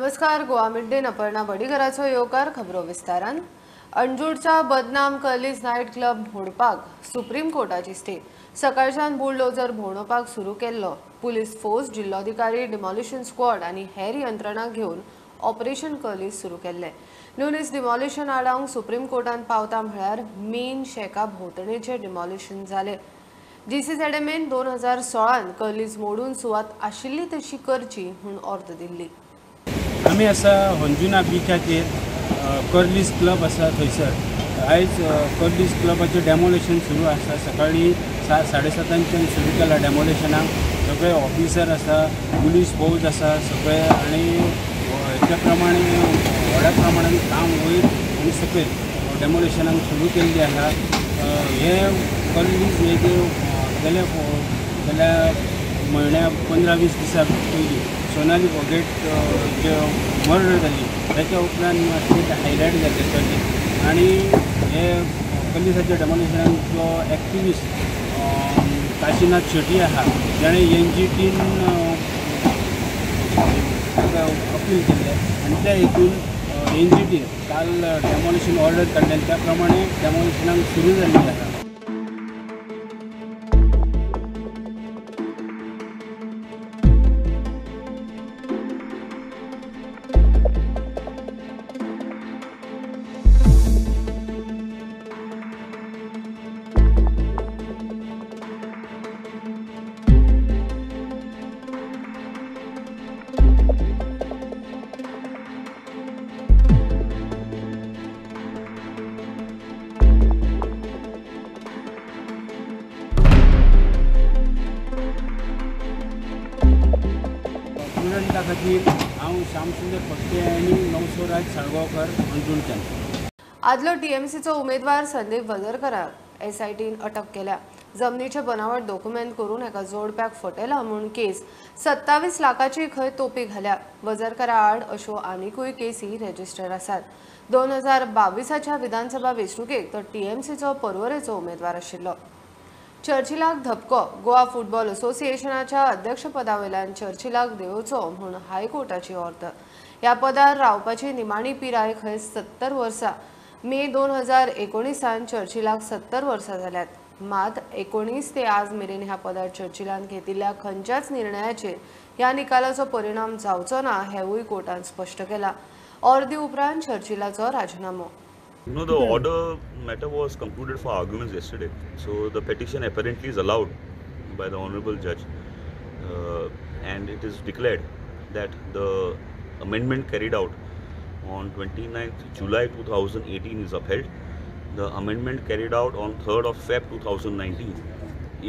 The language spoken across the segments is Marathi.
नमस्कार. गोवा मिड डे अपर्णा बडीकराचो येवकार खबरो विस्तारान. अंजूरचा बदनाम कर्लीज नाईट क्लब मोडपाक सुप्रीम कोर्टाची स्टे. सकाळच्यान बुलडोजर भोंवडोवपाक सुरू केल्लो. पुलीस फोर्स, जिल्लोधिकारी, डिमॉलिशन स्क्वॉड आनी हेर यंत्रणा घेवन ऑपरेशन कर्लीज सुरू केल्ले. न्यूनीस डिमॉलिशन आडावंक सुप्रीम कोर्टान पावता म्हळ्यार मेन शेका भोंवतणेचें डिमॉलिशन जालें. जीसीझेडएमएन 2016 कर्लीज मोडून सुवात आशिल्ली तशी करची म्हूण ऑर्द दिल्ली. आम्ही असा होंजुना बीचाचेर कर्लीज क्लब आसा थंयसर आयज कर्लीज क्लबाचें डेमोलेशन सुरू आसा. सकाळी 7:30 सुरू केला डेमोलेशनाक. सगळे ऑफिसर आसा, पुलीस फोर्स आसा सगळे आनी हेच्या प्रमाणे व्हडा प्रमाणान काम वयर आनी सकयल डेमोलेशनाक सुरू केल्ली आसा. हे कर्लीज हे गेल्या म्हयन्या 15-20 दिसा पयलीं सोनाली फोगेट जे मर्डर जाली त्याच्या उपरांत मातशें हायलायट जाल्ले चर्चेक. आनी हे कर्लीजाच्या डेमोलेशनाक जो एक्टिविस्ट काशीनाथ शेट्टी आहा ताणें एनजीटीन अपील केल्लें आनी त्या हेतून एनजीटीन काल डेमोलेशन ऑर्डर काडलें. त्या प्रमाणे डेमोलेशनाक सुरू जाल्ली आसा. स्टुडंटा खातीर हांव श्यामसुंदर फडके आनी नवसोराज साळगांवकर अंजुणच्यान. आदलो टीएमसीचो उमेदवार संदीप वजरकराक एसआयटीन अटक केल्या. जमनीचे बनावट डॉक्युमेंट करून एका जोडप्याक फटयला म्हूण केस 27 लाखाची खंय तोपी घाल्या. वजरकरा आड अश्यो आनीकूय केसी रेजिस्टर आसात. 2022च्या विधानसभा वेंचणुकेक तो टीएमसीचो पर्वरेचो उमेदवार आशिल्लो. चर्चिलाक धपको. गोवा फुटबॉल असोसिएशनाच्या अध्यक्षपदावेल्यान चर्चिलाक देंवोवचो म्हूण हायकोर्टाची ऑर्डर. ह्या पदार रावपाची निमाणी पिराय खंय 70 वर्सां. मे 2019 चर्चिलाक 70 वर्सां जाल्यात. मात 19 ते आज मेरेन ह्या पदार चर्चिलान घेतिल्ल्या खंयच्याच निर्णयाचेर ह्या निकालाचो परिणाम जावचो ना हेवूय कोर्टान स्पश्ट केला. ऑर्दी उपरांत चर्चिलाचो राजीनामो. No, the order matter was concluded for arguments yesterday. So the petition apparently is allowed by the Honourable Judge, and it is declared that the amendment carried out on 29th July 2018 is upheld. The amendment carried out on 3rd of Feb 2019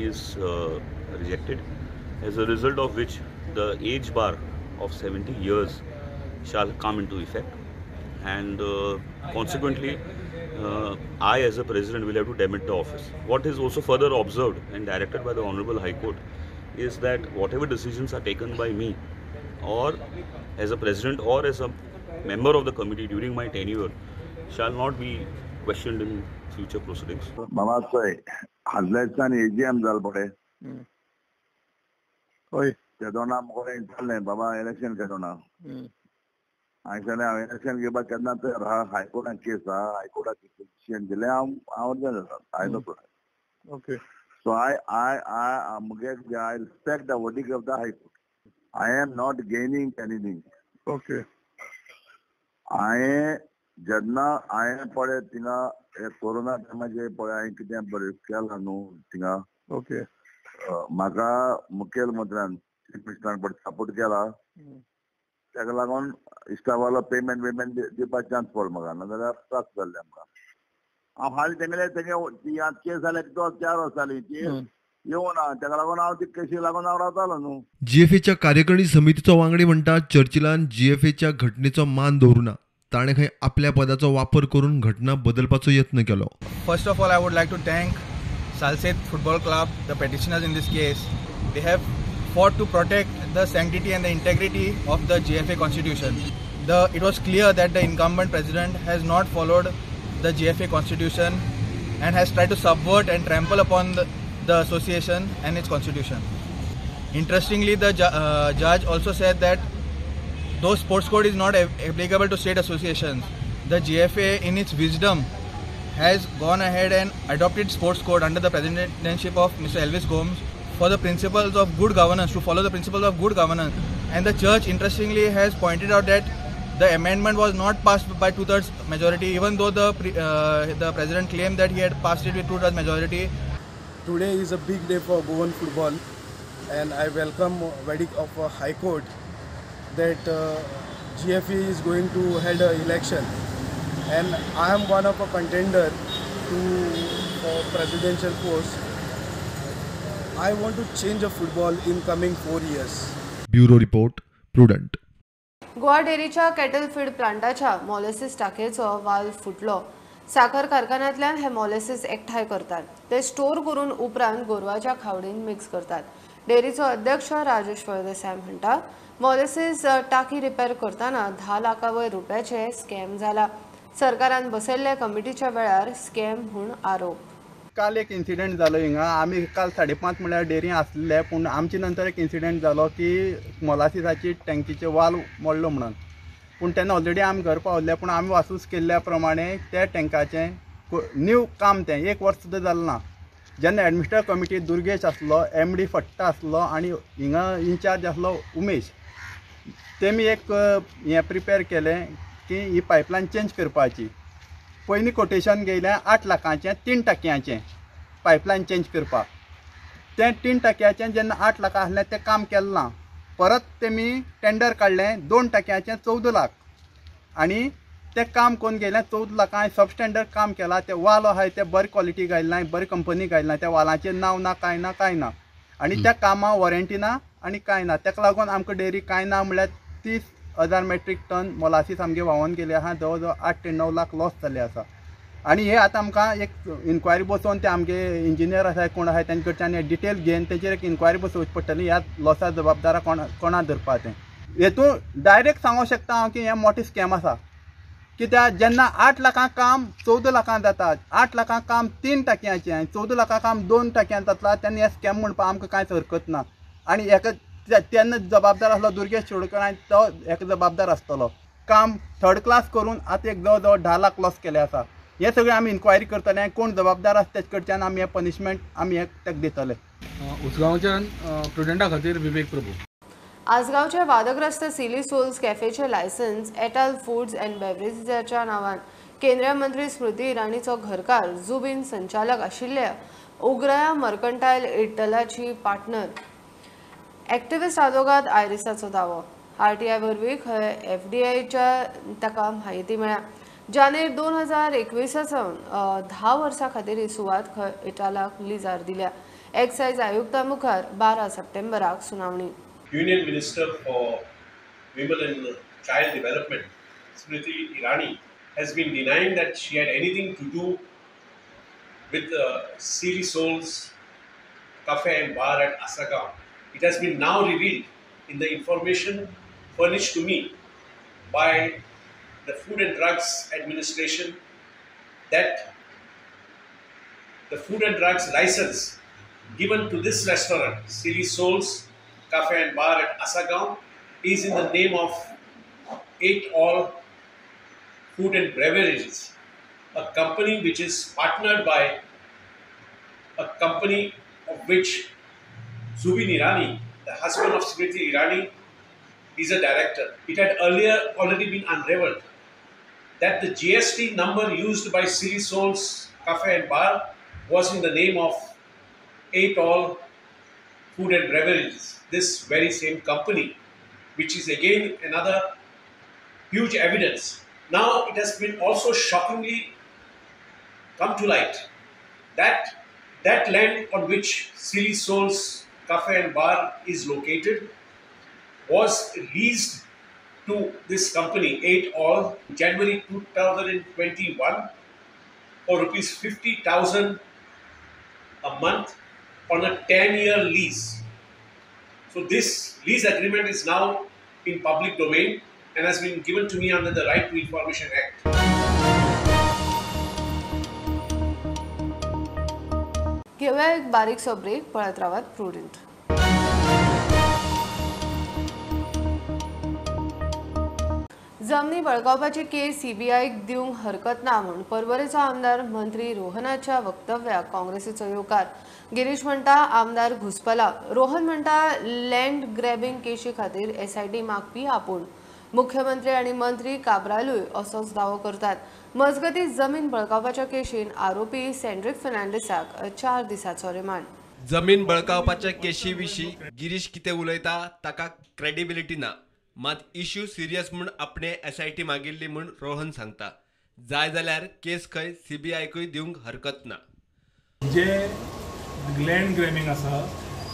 is rejected, as a result of which the age bar of 70 years shall come into effect. And consequently, I as a president will have to demit the office. What is also further observed and directed by the Honourable High Court is that whatever decisions are taken by me or as a president or as a member of the committee during my tenure shall not be questioned in future proceedings. Mama say, Hazlesan AGM zal pade. Oi. Kadona mokore intalle baba election kadona. आयसले हांवें इलेक्शन घेवपाक केन्ना तर हायकोर्टान केस आहा. हायकोर्टाची पिटिशन दिलें हांव अर्जन आसा. I know problem. Okay. So I मुगे I respect the verdict of the High Court. I am not gaining anything. Okay. हांवें जेन्ना हांवें पळय थिंगा कोरोना टायमाचेर पळय हांवें कितें बरें केलां न्हू थिंगा. ओके. म्हाका मुखेलमंत्र्यान चीफ मिनिस्टरान बरें सपोर्ट केला. ताका लागून इस्टावालो पेमेंट दिवपाक चान्स पडलो म्हाका. नाजाल्यार त्रास जाल्ले आमकां. हांव हालीं तेंगेले ती आतां केस जाले 4 वर्सां जालीं. ती येवना. ताका लागून हांव ती केसी लागून हांव रावतालो न्हू. जीएफएच्या कार्यकारिणी समितीचो वांगडी म्हणटा चर्चिलान जीएफएच्या घटनेचो मान दवरुना. ताणें खंय आपल्या पदाचो वापर करून घटना बदलपाचो यत्न केलो. First of all I would like to thank Salcete football club, the petitioners in this case. They have fought to protect the sanctity and the integrity of the GFA constitution. It was clear that the incumbent president has not followed the GFA constitution and has tried to subvert and trample upon the association and its constitution. Interestingly, the judge also said that though sports code is not applicable to state associations, the GFA in its wisdom has gone ahead and adopted sports code under the presidentship of Mr. Elvis Gomes for the principles of good governance, to follow the principles of good governance. And the church interestingly has pointed out that the amendment was not passed by 2/3 majority, even though the president claimed that he had passed it with 2/3 majority. Today is a big day for Goan football, and I welcome verdict of High Court that GFA is going to hold an election, and I am one of a contender for presidential post. I want to change a football in coming 4 years. Bureau report Prudent. Goa डेअरीच्या कॅटल फीड प्लांटाच्या मॉलेसिस टाकेचो वाल्व फुटलो. साखर कारखान्यांतल्यान हे मॉलेसिस एकठांय करतात. ते स्टोर करून उपरांत गोरवाच्या खावडीन मिक्स करतात. डेअरीचो अध्यक्ष राजेश फळदेसाय म्हणटा, मॉलेसिस टाकी रिपेर करताना 10 लाखावयर रुपयाचे स्कॅम जाला. सरकारान बसयल्ल्या कमिटीच्या वेळार स्कॅम म्हूण आरोप. काल एक इन्सिडेंट जालो हिंगा. आमी काल 5:30 म्हळ्यार डेअरी आसले, पूण आमचे नंतर एक इन्सिडेंट जालो की मोलासिसाची टँकीचे वाल्व मोडलो म्हणून. पूण तेन्ना ऑलरेडी आमी घर पावल्ले, पूण आमी वासूस केल्ल्या प्रमाणे त्या टँकाचें न्यू काम तें 1 वर्स सुद्दां जालें ना. जेन्ना एडमिनिस्ट्रेटर कमिटी दुर्गेश आसलो, MD फट्टा आसलो आनी हिंगा इन्चार्ज आसलो उमेश, तेमी एक हें प्रिपेर केलें की ही पायपलायन चेंज करपाची. पयलीं कोटेशन घेयलें 8 लाखाचें 3 टाकयांचें पायपलायन चेंज करपाक. तें 3 टाकयांचें जेन्ना 8 लाख आसलें तें काम केलें ना. परत तेमी टेंडर काडलें 2 टाकयांचें 14 लाख आनी तें काम कोन्न गेलें 14 लाखां. सबस्टँडर्ड काम केलां. ते वाल आहाय ते बरी क्वॉलिटी घायला, बरी कंपनी घायला. त्या वालाचें नांव ना, कांय ना आनी त्या कामां वॉरंटी ना आनी कांय ना. तेका लागून आमकां डेअरी कांय ना म्हळ्यार 30,000 मेट्रीक टन मोलासीस आमगे व्हांवून गेले आहा. जवळ जवळ 8 ते 9 लाख लॉस जाल्ले आसा. आनी हे आतां आमकां एक इन्क्वायरी बसोवन ते आमगे इंजिनियर आसाय कोण आहाय तेंचे कडच्यान डिटेल घेवन तेचेर एक इन्क्वायरी बसोवची पडटली. ह्या लॉसा जबाबदार कोणा धरपा तें. हेतून डायरेक्ट सांगूंक शकता हांव की हें मोठें स्कॅम आसा. कित्याक जेन्ना 8 लाखां काम 14 लाखां जाता, 8 लाखां काम 3 टाकयांचें आनी 14 लाखां काम 2 टाकयांत जातला, तेन्ना हे स्कॅम म्हणपाक आमकां कांयच हरकत ना. आनी हेका तेन्ना जबाबदार आसलो दुर्गेश चोडकर आनी तो हेका जबाबदार आसतलो. काम 3rd क्लास करून आतां एक जवळ जवळ 10 लाख लॉस केले आसा. हे सगळें आमी इन्क्वायरी करतले. कोण जबाबदार आसा तेचे कडच्यान आमी हे पनिशमेंट आमी हे तेका दितले. उसगांवच्यान प्रुडंटा खातीर विवेक प्रभू. आसगांवचे वादग्रस्त सिली सोल्स कॅफेचे लायसन्स एटल फूड्स अँड बेवरेजेसच्या नांवान केंद्रीय मंत्री स्मृती इराणीचो घरकार जुबीन संचालक आशिल्ल्या उग्रया मर्कंटायल इटलाची पार्टनर एक्टिविस्ट आदोगाद आयरिसाचो दावो. RTI वरवीं खंय FDIच्या ताका म्हायती मेळ्ळ्या. जानेर 2021 सावन 10 वर्सां खातीर ही सुवात खंय इटालाक लिजार दिल्या. एक्सायज आयुक्ता मुखार 12 सप्टेंबराक सुनावणी. Union Minister for Women and Child Development, Smriti Irani, has been denying that she had anything to do with Silly Souls Cafe and Bar at Asagaon. It has been now revealed in the information furnished to me by the Food and Drugs Administration that the Food and Drugs license given to this restaurant, Silly Souls Cafe and Bar at Asagaon, is in the name of 8 All Food and Beverages, a company which is partnered by a company of which Zubin Irani, the husband of Smriti Irani, is a director. It had earlier already been unraveled that the GST number used by Silly Souls Cafe and Bar was in the name of 8 All Food and Beverages, this very same company, which is again another huge evidence. Now it has been also shockingly come to light that that land on which Silly Souls Cafe and Bar is located was leased to this company 8 All January 2021 for rupees 50,000 a month on a 10-year lease. So this lease agreement is now in public domain and has been given to me under the Right to Information Act. घेऊया एक बारीकसो ब्रेक. पळत रावात प्रुडंट. जमनी बळकावपाची केस सीबीआयक दिवंक हरकत ना म्हूण पर्वरेचो आमदार मंत्री रोहनाच्या वक्तव्याक काँग्रेसीचो येवकार. गिरीश म्हणटा आमदार घुसपला. रोहन म्हणटा लँड ग्रॅबिंग केशी खातीर एसआयटी मागपी आपूण. मुख्यमंत्री आणि मंत्री काब्रालूय असोच दावो करतात. मजगती जमीन बळकावपाच्या केशीन आरोपी सेंड्रिक फर्नांडिसाक 4 दिसांचो रिमांड. जमीन बळकावपाच्या केशी विशीं गिरीश कितें उलयता ताका क्रेडिबिलिटी ना. मात इश्यू सिरियस म्हूण आपणे एसआयटी मागिल्ली म्हूण रोहन सांगता. जाय जाल्यार केस खंय सीबीआयकूय दिवंक हरकत ना. जे लँड ग्रॅबिंग आसा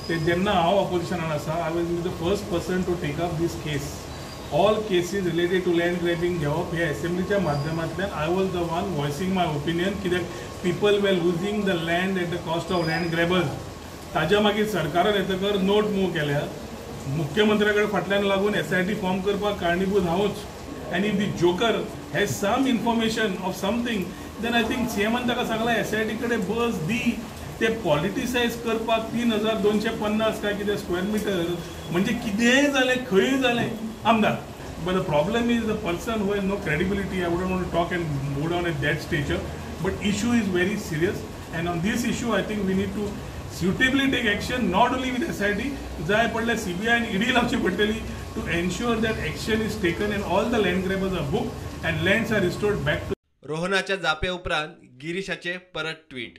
ते जेन्ना हांव ऑपोजिशनान आसा I was the first person to take up this case. All cases related to land grabbing घेवप हे असेंब्लीच्या माध्यमांतल्यान I was the one voicing my opinion. कित्याक people we losing the land at the cost of land grabbers. ताज्या मागीर सरकारान येतकर नोट मूव केल्या. मुख्यमंत्र्या कडेन फाटल्यान लागून एसआयटी फॉर्म करपाक कारणीभूत हांवूच. And if the joker has some information of something then I think सीएमान ताका सांगला एसआयटी कडेन बस दी. ते पॉलिटिसायज करपाक 3250 काय कितें स्क्वेअर मिटर म्हणजे कितेंय जालें खंय जालें आमदार. But the problem is the person who has no credibility. I wouldn't want to talk and move down at that stature. But issue is very serious and on these issue I think we need to suitably take action, not only with SIT, जाय पडले CBI and ED लावची पडटली to ensure that action is taken and all the land grabbers are booked and lands are restored back to. रोहनाच्या जापे उपरांत गिरीशाचे परत ट्वीट.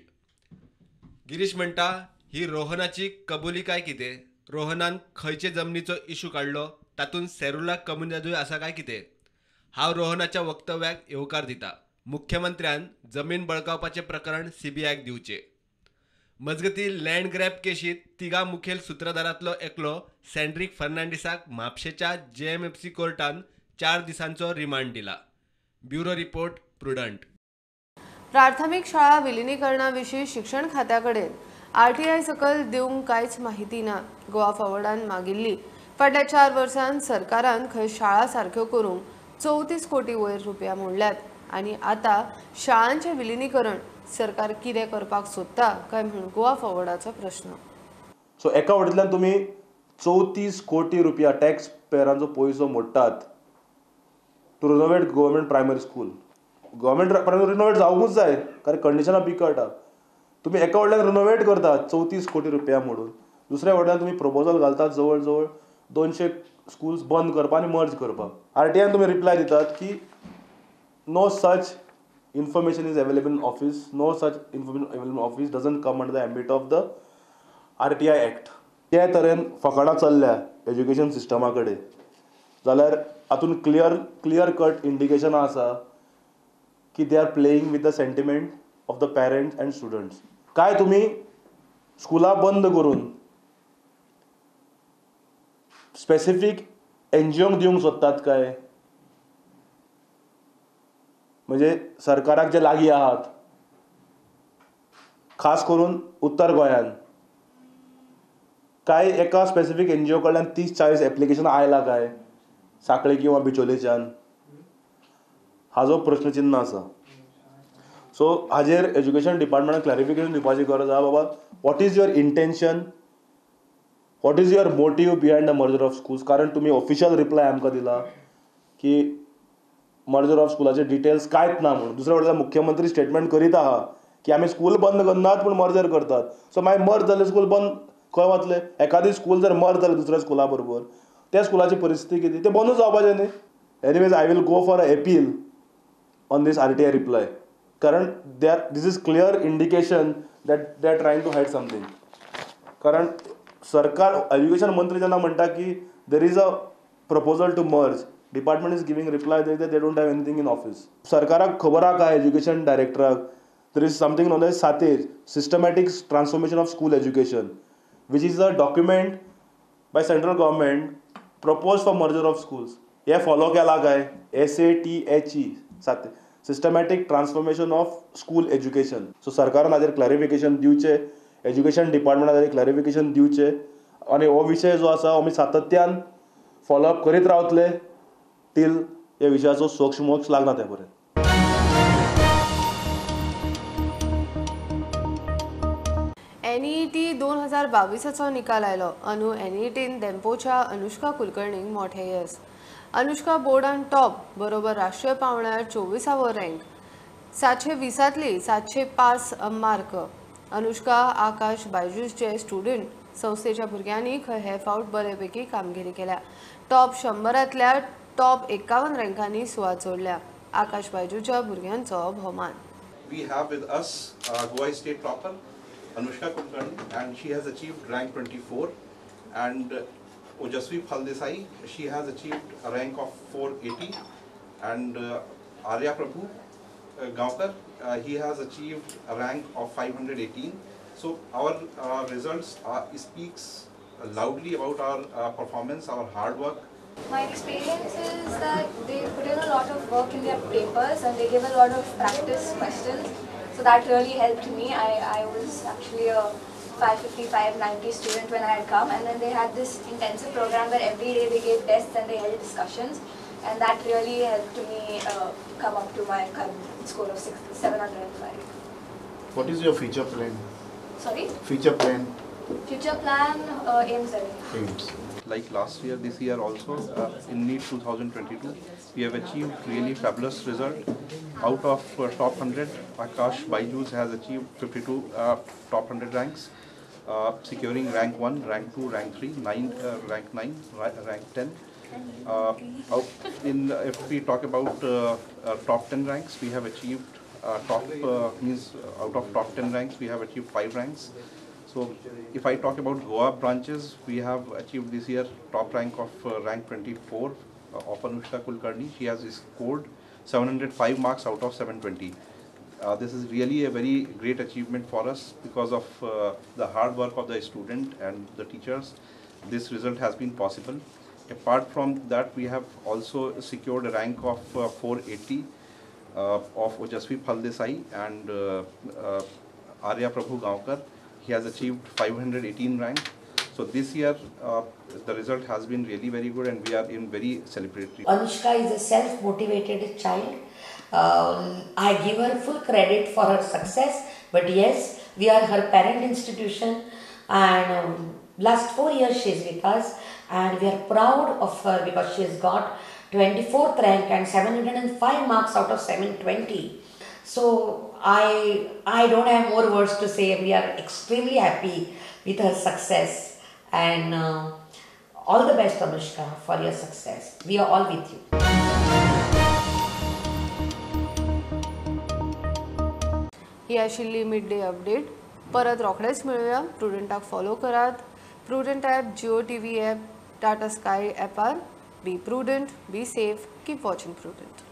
गिरीश म्हणटा ही रोहनाची कबुली काय कितें. रोहनान खंयचे जमनीचो इशू काडलो तातूंत सेरुला कम्युनिटीय आसा काय कितें. हांव रोहनाच्या वक्तव्याक येवकार दिता. मुख्यमंत्र्यान जमीन बळकावपाचें प्रकरण सीबीआयक दिवचें. मजगती लँड ग्रॅब केशीत तिगा मुखेल सूत्रधारांतलो एकलो सेंड्रिक फर्नांडिसाक म्हापशेच्या JMFC कोर्टान 4 दिसांचो रिमांड दिला. Bureau report prudent. प्राथमिक शाळा विलिनीकरणा विशीं शिक्षण खात्या कडेन RTI सकल दिवंक कांयच माहिती ना. गोवा फॉवर्डान मागिल्ली. फाटल्या 4 वर्सांत सरकारान खंय शाळा सारक्यो करूंक 34 कोटी वयर रुपया मोडल्यात. आनी आतां शाळांचें विलिनीकरण सरकार कितें करपाक सोदता काय म्हणून गोवा फॉवर्डाचो प्रश्न. सो एका वटेंतल्यान तुमी 34 कोटी रुपया टॅक्स पेयरांचो पयसो मोडटात to renovate government primary school. Government primary renovate जावंकूच जाय कारण कंडिशनां बिकळटा. तुमी एका वटेंतल्यान रिनोवेट करतात 34 कोटी रुपया मोडून. दुसऱ्या वटेंतल्यान तुमी प्रपोजल घालतात जवळ जवळ 200 स्कूल्स बंद करपाक आनी मर्ज करपाक. RTIन तुमी रिप्लाय दितात की no such information is available in office. No such information available in office doesn't come under the ambit of the RTI Act. त्या तरेन फकाडां चल्ल्या एज्युकेशन सिस्टमा कडेन जाल्यार हातून क्लियर कट इंडिकेशनां आसा की they are playing with the sentiment of the parents and students. काय तुमी स्कुलां बंद करून स्पेसिफीक NGOंक दिवंक सोदतात काय. म्हणजे सरकाराक जे लागीं आहात खास करून उत्तर गोंयान काय एका स्पेसिफीक NGO कडल्यान 30-40 एप्लिकेशनां आयला काय सांखळे किंवा बिचोलेच्यान हाजो प्रश्नचिन्ह आसा. सो हाजेर एज्युकेशन डिपार्टमेंटान क्लॅरिफिकेशन दिवपाची गरज आहा. बाबा what is your intention, what is your motive behind the merger of schools. कारण तुमी ऑफिशियल रिप्लाय आमकां दिला की मर्जर ऑफ स्कुलाचे डिटेल्स कांयच ना म्हणून. दुसऱ्या वटेन मुख्यमंत्री स्टेटमेंट करीत आहा की आमी स्कूल बंद करनात पूण मर्जर करतात. सो मागीर मर्ज जाले स्कूल बंद खंय वतले. एखादी स्कूल जर मर्ज जाले दुसऱ्या स्कुला बरोबर त्या स्कुलाची परिस्थिती कितें ते बंदूच जावपाचें न्ही. Anyways I will go for a appeal on this RTI reply कारण this is clear indication that they are trying to hide something. कारण सरकार एज्युकेशन मंत्री जेन्ना म्हणटा की there is a proposal to merge, department is giving reply they don't have anything in office. सरकाराक खबर आहा काय एज्युकेशन डायरेक्टराक there is something known as SATEJ, systematic transformation of school education, which is a document by central government proposed for merger of schools. हे फॉलो केला काय SATHE, systematic transformation of school education. So सरकारान हाजेर क्लॅरिफिकेशन दिवचे, एज्युकेशन डिपार्टमेंटान हाजेर क्लॅरिफिकेशन दिवचे आनी हो विशय जो आसा आमी सातत्यान फॉलोअप करीत रावतले टील ह्या विशयाचो सोक्ष लागना त्या पर्यंत. NET 2022 निकाल आयलो. NETन देंपोच्या अनुष्का कुलकर्णीक मोठे yes. Anushka board on top बरोबर राष्ट्रीय पावण्यार 24व रँक 720तली 705 मार्क. अनुष्का आकाश बायजूसचे स्टुडंट संस्थेच्या भुरग्यांनी हे फावट बरेपैकी कामगिरी केल्या. टॉप 100तल्या टॉप 51 रँकांनी सुवात जोडल्या. आकाश बायजूच्या भुरग्यांचो भोवमान. We have with us Goa State topper Anushka Kulkarni, and she has achieved rank 24, and Ojasvi Phaldesai, she has achieved a rank of 480, and Arya Prabhu Gaonkar, he has achieved a rank of 518. So our results speaks loudly about our performance, our hard work. My experience is that they put in a lot of work in their papers and they give a lot of practice questions. So that really helped me. I was actually a 550, 590 student when I had come, and then they had this intensive program where every day they gave tests and they held discussions, and that really helped me come up to my current score of 705. What is your future plan? Sorry? Future plan? Future plan, AIMS. AIMS. Like last year, this year also, in NEET 2022, we have achieved really fabulous result. Out of top 100, Akash Baijus has achieved 52 top 100 ranks, securing rank 1, rank 2, rank 3, rank 9, rank 10. If we talk about top 10 ranks, we have achieved out of top 10 ranks, we have achieved 5 ranks. So if I talk about Goa branches, we have achieved this year top rank of rank 24 of Anushka Kulkarni. She has scored 705 marks out of 720. This is really a very great achievement for us because of the hard work of the student and the teachers. This result has been possible. Apart from that, we have also secured a rank of 480 of Ojasvi Phaldesai and Arya Prabhu Gaonkar. He has achieved 518 rank. So this year the result has been really very good, and we are in very celebratory. Anushka is a self-motivated child. I give her full credit for her success, but yes, we are her parent institution, and last 4 years she is with us, and we are proud of her because she has got 24th rank and 705 marks out of 720. So I don't have more words to say. We are extremely happy with her success, and all the best, Anushka, for your success. We are all with you. ही आशिल्ली मिड डे अपडेट. परत रोखडेच मेळुया. प्रुडंटाक फॉलो करात. Prudent app, Jio TV app, Tata sky ॲपार. Be Prudent, be safe, keep watching prudent.